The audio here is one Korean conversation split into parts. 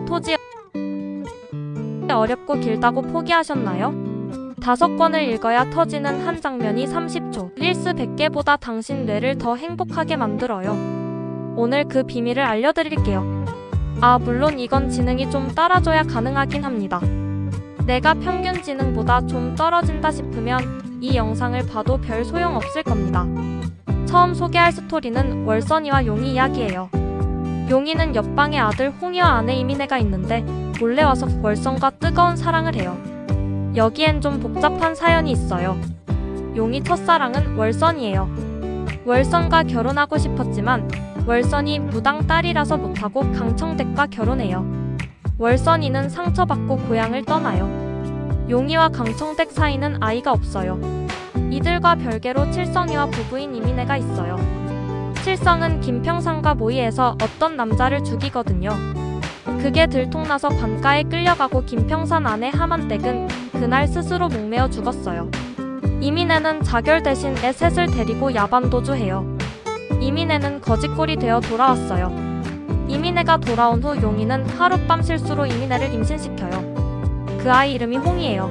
토지 어렵고 길다고 포기하셨나요? 5권을 읽어야 터지는 한 장면이 30초, 릴스 100개보다 당신 뇌를 더 행복하게 만들어요. 오늘 그 비밀을 알려드릴게요. 물론 이건 지능이 좀 따라줘야 가능하긴 합니다. 내가 평균 지능보다 좀 떨어진다 싶으면 이 영상을 봐도 별 소용없을 겁니다. 처음 소개할 스토리는 월선이와 용이 이야기예요. 용이는 옆방에 아들 홍이와 아내 이민혜가 있는데 몰래 와서 월선과 뜨거운 사랑을 해요. 여기엔 좀 복잡한 사연이 있어요. 용이 첫사랑은 월선이에요. 월선과 결혼하고 싶었지만 월선이 무당 딸이라서 못하고 강청댁과 결혼해요. 월선이는 상처받고 고향을 떠나요. 용이와 강청댁 사이는 아이가 없어요. 이들과 별개로 칠성이와 부부인 이민혜가 있어요. 칠성은 김평상과 모의해서 어떤 남자를 죽이거든요. 그게 들통나서 관가에 끌려가고 김평산 아내 하만댁은 그날 스스로 목매어 죽었어요. 이민혜는 자결 대신 애 셋을 데리고 야반도주해요. 이민혜는 거지꼴이 되어 돌아왔어요. 이민혜가 돌아온 후 용이는 하룻밤 실수로 이민혜를 임신시켜요. 그 아이 이름이 홍이에요.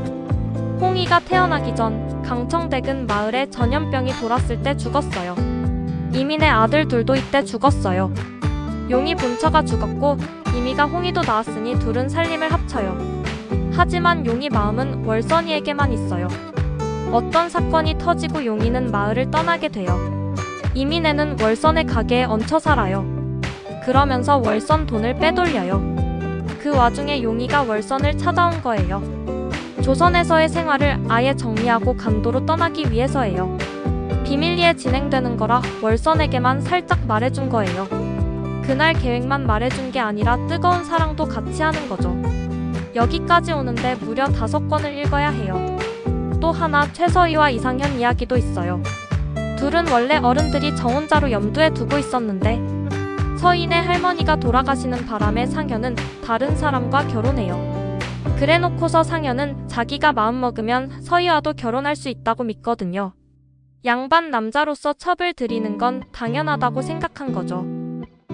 홍이가 태어나기 전 강청댁은 마을에 전염병이 돌았을 때 죽었어요. 이민혜 아들 둘도 이때 죽었어요. 용이 본처가 죽었고 이미가 홍이도 낳았으니 둘은 살림을 합쳐요. 하지만 용이 마음은 월선이에게만 있어요. 어떤 사건이 터지고 용이는 마을을 떠나게 돼요. 이민혜는 월선의 가게에 얹혀 살아요. 그러면서 월선 돈을 빼돌려요. 그 와중에 용이가 월선을 찾아온 거예요. 조선에서의 생활을 아예 정리하고 간도로 떠나기 위해서예요. 비밀리에 진행되는 거라 월선에게만 살짝 말해준 거예요. 그날 계획만 말해준 게 아니라 뜨거운 사랑도 같이 하는 거죠. 여기까지 오는데 무려 5권을 읽어야 해요. 또 하나 최서희와 이상현 이야기도 있어요. 둘은 원래 어른들이 정혼자로 염두에 두고 있었는데 서희네 할머니가 돌아가시는 바람에 상현은 다른 사람과 결혼해요. 그래놓고서 상현은 자기가 마음먹으면 서희와도 결혼할 수 있다고 믿거든요. 양반 남자로서 첩을 들이는 건 당연하다고 생각한 거죠.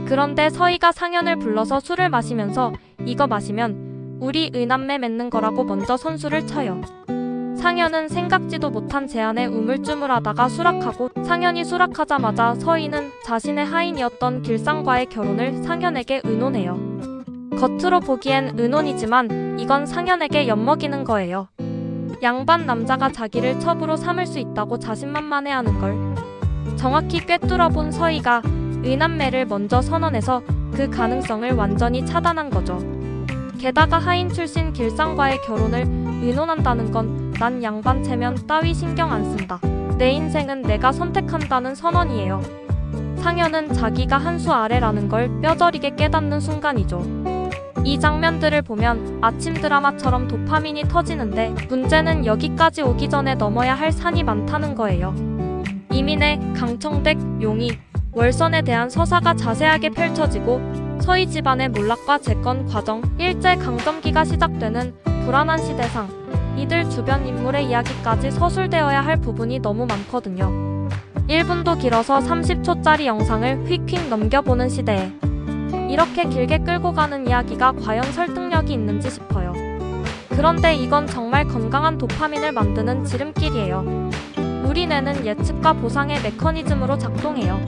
그런데 서희가 상현을 불러서 술을 마시면서 이거 마시면 우리 의남매 맺는 거라고 먼저 선수를 쳐요. 상현은 생각지도 못한 제안에 우물쭈물하다가 수락하고 상현이 수락하자마자 서희는 자신의 하인이었던 길상과의 결혼을 상현에게 의논해요. 겉으로 보기엔 의논이지만 이건 상현에게 엿먹이는 거예요. 양반 남자가 자기를 첩으로 삼을 수 있다고 자신만만해하는 걸 정확히 꿰뚫어본 서희가 의남매를 먼저 선언해서 그 가능성을 완전히 차단한 거죠. 게다가 하인 출신 길상과의 결혼을 의논한다는 건 난 양반 체면 따위 신경 안 쓴다. 내 인생은 내가 선택한다는 선언이에요. 상현은 자기가 한 수 아래라는 걸 뼈저리게 깨닫는 순간이죠. 이 장면들을 보면 아침 드라마처럼 도파민이 터지는데 문제는 여기까지 오기 전에 넘어야 할 산이 많다는 거예요. 이민혜, 강청댁, 용이, 월선에 대한 서사가 자세하게 펼쳐지고 서희 집안의 몰락과 재건 과정, 일제강점기가 시작되는 불안한 시대상, 이들 주변 인물의 이야기까지 서술되어야 할 부분이 너무 많거든요. 1분도 길어서 30초짜리 영상을 휙휙 넘겨보는 시대에 이렇게 길게 끌고 가는 이야기가 과연 설득력이 있는지 싶어요. 그런데 이건 정말 건강한 도파민을 만드는 지름길이에요. 우리 뇌는 예측과 보상의 메커니즘으로 작동해요.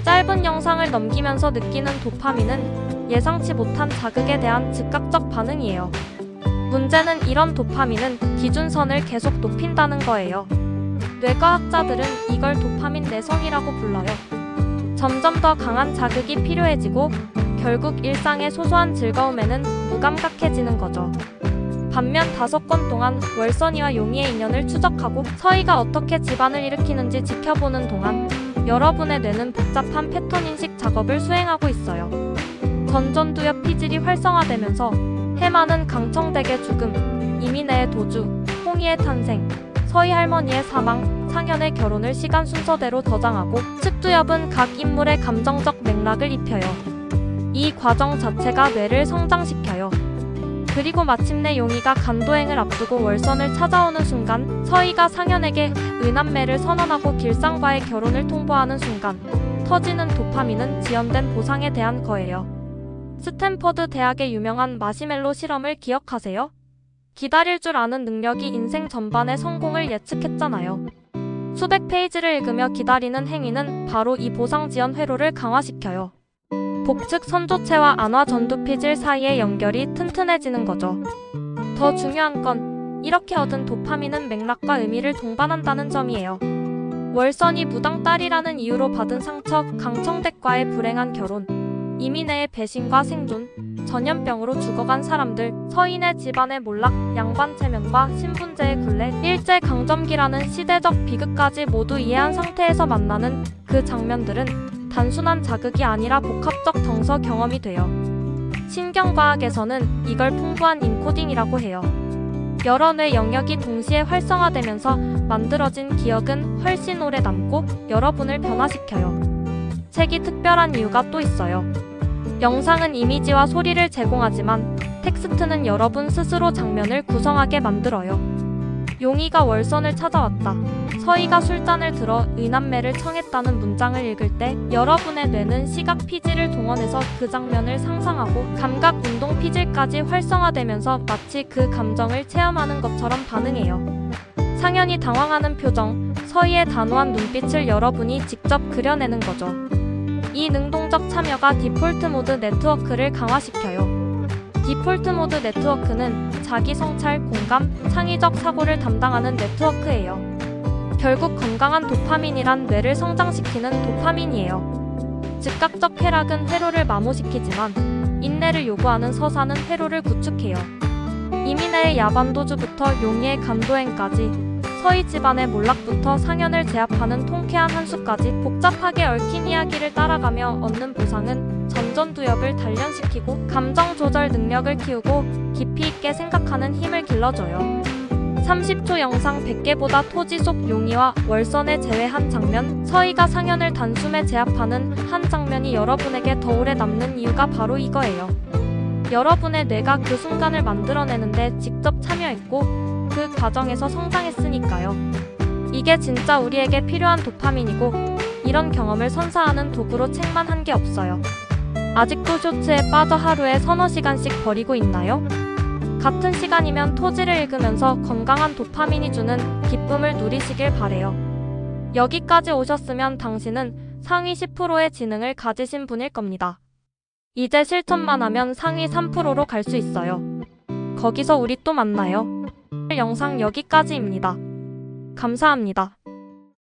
짧은 영상을 넘기면서 느끼는 도파민은 예상치 못한 자극에 대한 즉각적 반응이에요. 문제는 이런 도파민은 기준선을 계속 높인다는 거예요. 뇌과학자들은 이걸 도파민 내성이라고 불러요. 점점 더 강한 자극이 필요해지고 결국 일상의 소소한 즐거움에는 무감각해지는 거죠. 반면 5권 동안 월선이와 용이의 인연을 추적하고 서희가 어떻게 집안을 일으키는지 지켜보는 동안 여러분의 뇌는 복잡한 패턴 인식 작업을 수행하고 있어요. 전전두엽 피질이 활성화되면서 해마는 강청댁의 죽음, 이민혜의 도주, 홍이의 탄생, 서희 할머니의 사망, 상현의 결혼을 시간 순서대로 저장하고 측두엽은 각 인물의 감정적 맥락을 입혀요. 이 과정 자체가 뇌를 성장시켜요. 그리고 마침내 용이가 간도행을 앞두고 월선을 찾아오는 순간 서희가 상현에게 의남매를 선언하고 길상과의 결혼을 통보하는 순간 터지는 도파민은 지연된 보상에 대한 거예요. 스탠퍼드 대학의 유명한 마시멜로 실험을 기억하세요? 기다릴 줄 아는 능력이 인생 전반의 성공을 예측했잖아요. 수백 페이지를 읽으며 기다리는 행위는 바로 이 보상 지연 회로를 강화시켜요. 복측 선조체와 안화 전두피질 사이의 연결이 튼튼해지는 거죠. 더 중요한 건 이렇게 얻은 도파민은 맥락과 의미를 동반한다는 점이에요. 월선이 무당 딸이라는 이유로 받은 상처, 강청댁과의 불행한 결혼, 이민혜의 배신과 생존, 전염병으로 죽어간 사람들, 서인의 집안의 몰락, 양반 체면과 신분제의 굴레, 일제강점기라는 시대적 비극까지 모두 이해한 상태에서 만나는 그 장면들은 단순한 자극이 아니라 복합적 정서 경험이 돼요. 신경과학에서는 이걸 풍부한 인코딩이라고 해요. 여러 뇌 영역이 동시에 활성화되면서 만들어진 기억은 훨씬 오래 남고 여러분을 변화시켜요. 책이 특별한 이유가 또 있어요. 영상은 이미지와 소리를 제공하지만 텍스트는 여러분 스스로 장면을 구성하게 만들어요. 용이가 월선을 찾아왔다. 서희가 술잔을 들어 의남매를 청했다는 문장을 읽을 때 여러분의 뇌는 시각 피질을 동원해서 그 장면을 상상하고 감각 운동 피질까지 활성화되면서 마치 그 감정을 체험하는 것처럼 반응해요. 상현이 당황하는 표정, 서희의 단호한 눈빛을 여러분이 직접 그려내는 거죠. 이 능동적 참여가 디폴트 모드 네트워크를 강화시켜요. 디폴트 모드 네트워크는 자기 성찰, 공감, 창의적 사고를 담당하는 네트워크예요. 결국 건강한 도파민이란 뇌를 성장시키는 도파민이에요. 즉각적 쾌락은 회로를 마모시키지만 인내를 요구하는 서사는 회로를 구축해요. 이민혜의 야반도주부터 용의의 간도행까지, 서희 집안의 몰락부터 상현을 제압하는 통쾌한 한 수까지 복잡하게 얽힌 이야기를 따라가며 얻는 보상은 전전두엽을 단련시키고 감정 조절 능력을 키우고 깊이 있게 생각하는 힘을 길러줘요. 30초 영상 100개보다 토지 속 용의와 월선을 제외한 장면, 서희가 상현을 단숨에 제압하는 한 장면이 여러분에게 더 오래 남는 이유가 바로 이거예요. 여러분의 뇌가 그 순간을 만들어내는데 직접 참여했고 그 과정에서 성장했으니까요. 이게 진짜 우리에게 필요한 도파민이고 이런 경험을 선사하는 도구로 책만 한 개 없어요. 아직도 쇼츠에 빠져 하루에 서너 시간씩 버리고 있나요? 같은 시간이면 토지를 읽으면서 건강한 도파민이 주는 기쁨을 누리시길 바래요. 여기까지 오셨으면 당신은 상위 10%의 지능을 가지신 분일 겁니다. 이제 실천만 하면 상위 3%로 갈 수 있어요. 거기서 우리 또 만나요. 영상 여기까지입니다. 감사합니다.